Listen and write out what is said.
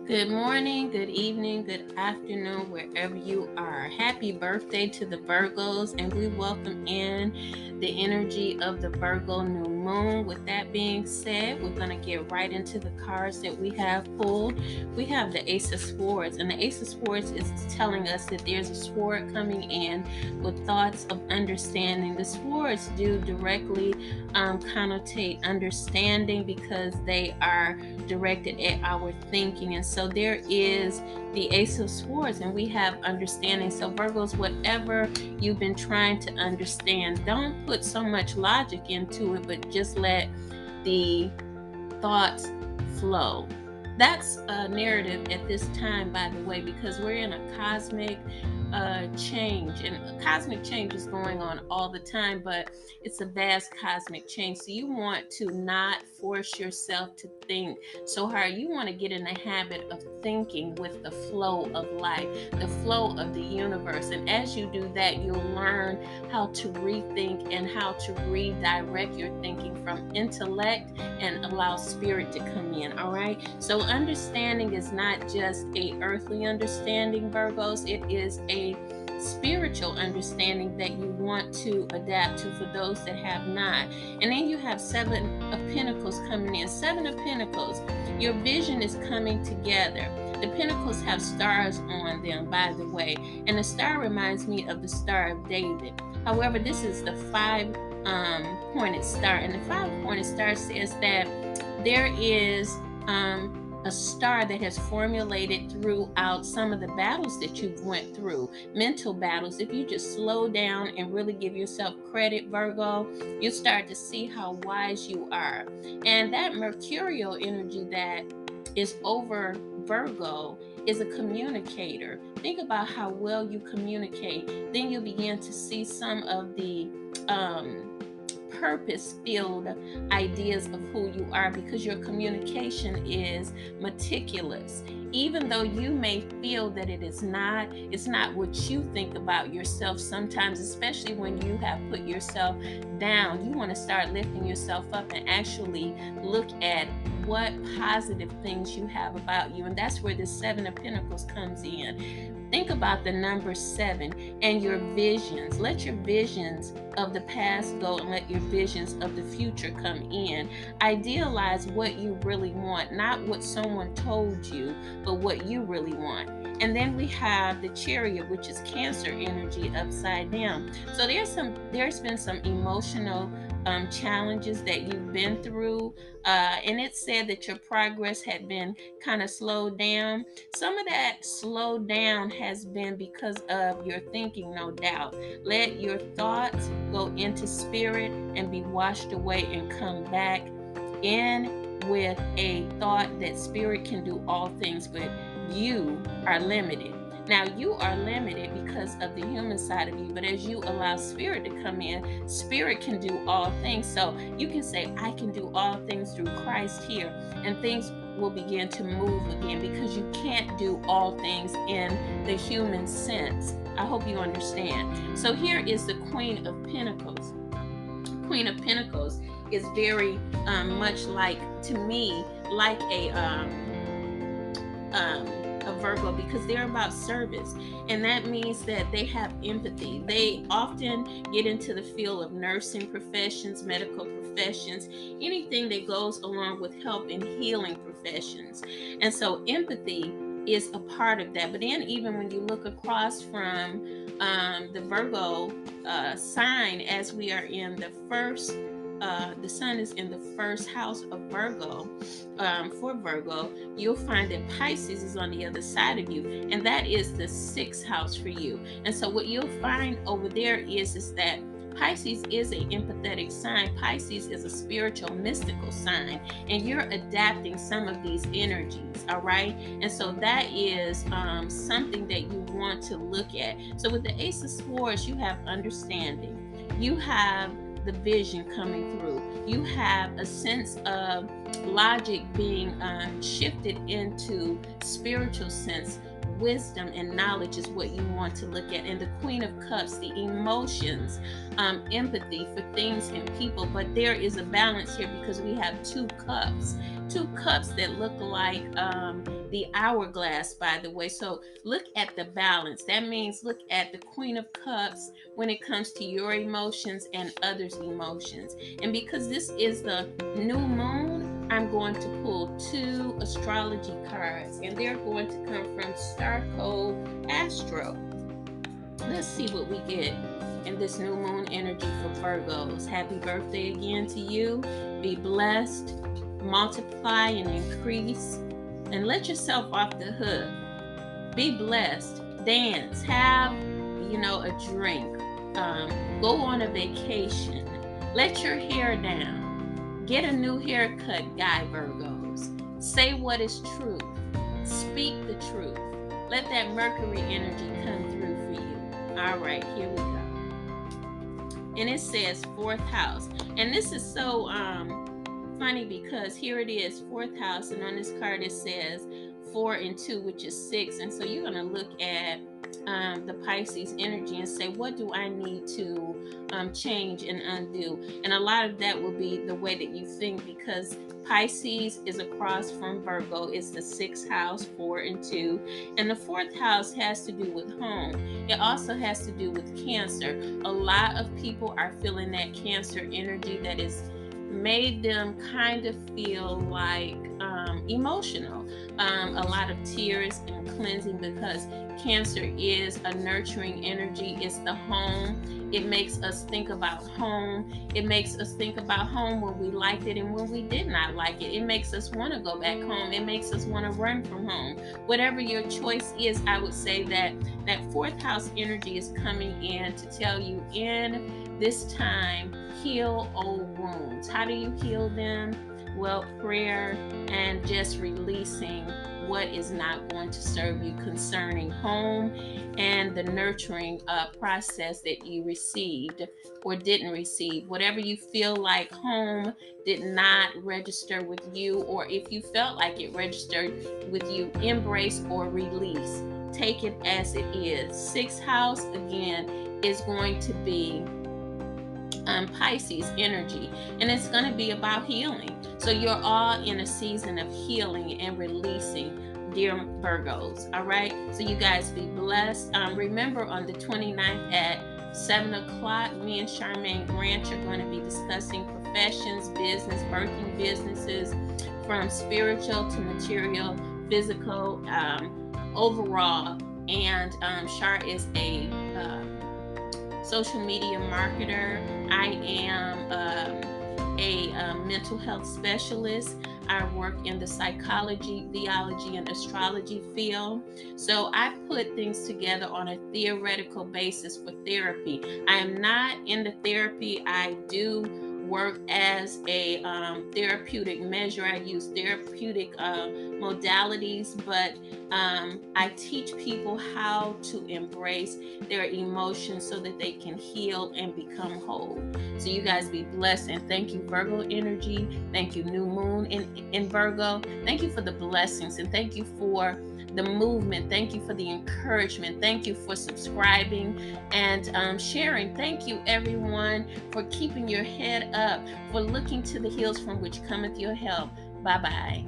Good morning, good evening, good afternoon, wherever you are. Happy birthday to the Virgos, and we welcome in the energy of the Virgo new moon. With that being said, we're going to get right into the cards that we have pulled. We have the Ace of Swords, and the Ace of Swords is telling us that there's a sword coming in with thoughts of understanding. The swords do directly connotate understanding because they are directed at our thinking. And so there is the Ace of Swords, and we have understanding. So, Virgos, whatever you've been trying to understand, don't put so much logic into it, but just let the thoughts flow. That's a narrative at this time, by the way, because we're in a cosmic change, and cosmic change is going on all the time, but it's a vast cosmic change. So you want to not force yourself to think so hard. You want to get in the habit of thinking with the flow of life, the flow of the universe. And as you do that, you'll learn how to rethink and how to redirect your thinking from intellect and allow spirit to come in. All right, so understanding is not just a earthly understanding, Virgos. It is a spiritual understanding that you want to adapt to for those that have not. And then you have Seven of Pentacles coming in. Seven of Pentacles, your vision is coming together. The pentacles have stars on them, by the way, and the star reminds me of the Star of David. However, this is the five-pointed star, and the five-pointed star says that there is a star that has formulated throughout some of the battles that you've went through, mental battles. If you just slow down and really give yourself credit, Virgo, you start to see how wise you are. And that mercurial energy that is over Virgo is a communicator. Think about how well you communicate. Then you begin to see some of the purpose filled ideas of who you are, because your communication is meticulous. Even though you may feel that it's not what you think about yourself sometimes, especially when you have put yourself down. You want to start lifting yourself up and actually look at what positive things you have about you. And that's where the Seven of Pentacles comes in. Think about the number seven and your visions. Let your visions of the past go and let your visions of the future come in. Idealize what you really want, not what someone told you, but what you really want. And then we have the Chariot, which is Cancer energy upside down. So there's been some emotional challenges that you've been through, and it said that your progress had been kind of slowed down. Some of that slowed down has been because of your thinking, no doubt. Let your thoughts go into spirit and be washed away and come back in with a thought that spirit can do all things, but you are limited. Now, you are limited because of the human side of you, but as you allow spirit to come in, spirit can do all things. So you can say, I can do all things through Christ here, and things will begin to move again, because you can't do all things in the human sense. I hope you understand. So here is the Queen of Pentacles. Queen of Pentacles is very much like, to me, like a Virgo, because they're about service, and that means that they have empathy. They often get into the field of nursing professions, medical professions, anything that goes along with help and healing professions. And so empathy is a part of that. But then, even when you look across from the Virgo sign, as we are in the first the sun is in the first house of Virgo. For Virgo, you'll find that Pisces is on the other side of you, and that is the sixth house for you. And so what you'll find over there is that Pisces is an empathetic sign. Pisces is a spiritual, mystical sign, and you're adapting some of these energies, all right? And so that is something that you want to look at. So with the Ace of Swords, you have understanding. You have the vision coming through. You have a sense of logic being shifted into spiritual sense wisdom and knowledge is what you want to look at. And the Queen of Cups, the emotions, empathy for things and people. But there is a balance here because we have two cups that look like the hourglass, by the way. So look at the balance. That means look at the Queen of Cups when it comes to your emotions and others' emotions. And because this is the new moon, I'm going to pull two astrology cards, and they're going to come from Starco Astro. Let's see what we get in this new moon energy for Virgos. Happy birthday again to you. Be blessed, multiply and increase, and let yourself off the hook. Be blessed, dance, have a drink, go on a vacation, let your hair down, get a new haircut, guy Virgos. Say what is true, speak the truth. Let that Mercury energy come through for you. All right, here we go. And it says fourth house, and this is so funny because here it is, fourth house, and on this card it says 4 and 2, which is 6. And so you're going to look at the Pisces energy and say, what do I need to change and undo? And a lot of that will be the way that you think, because Pisces is across from Virgo. It's the 6th house, 4 and 2. And the 4th house has to do with home. It also has to do with Cancer. A lot of people are feeling that Cancer energy that is made them kind of feel like emotional, a lot of tears and cleansing, because Cancer is a nurturing energy. It's the home. It makes us think about home. It makes us think about home when we liked it and when we did not like it. It makes us want to go back home. It makes us want to run from home. Whatever your choice is, I would say that 4th house energy is coming in to tell you, in this time, heal old wounds. How do you heal them? Well, prayer and just releasing what is not going to serve you concerning home and the nurturing process that you received or didn't receive. Whatever you feel like home did not register with you, or if you felt like it registered with you, embrace or release. Take it as it is. 6th house, again, is going to be Pisces energy, and it's going to be about healing. So you're all in a season of healing and releasing, dear Virgos. All right, so you guys be blessed. Remember, on the 29th at 7 o'clock, me and Charmaine Branch are going to be discussing professions, business, birthing businesses, from spiritual to material, physical, overall. And Char is a social media marketer. I am a mental health specialist. I work in the psychology, theology, and astrology field. So I put things together on a theoretical basis for therapy. I am not in the therapy. I do work as a therapeutic measure. I use therapeutic modalities, but I teach people how to embrace their emotions so that they can heal and become whole. So you guys be blessed, and thank you, Virgo energy. Thank you, new moon in Virgo. Thank you for the blessings, and thank you for the movement. Thank you for the encouragement. Thank you for subscribing and sharing. Thank you, everyone, for keeping your head up, for looking to the hills from which cometh your help. Bye-bye.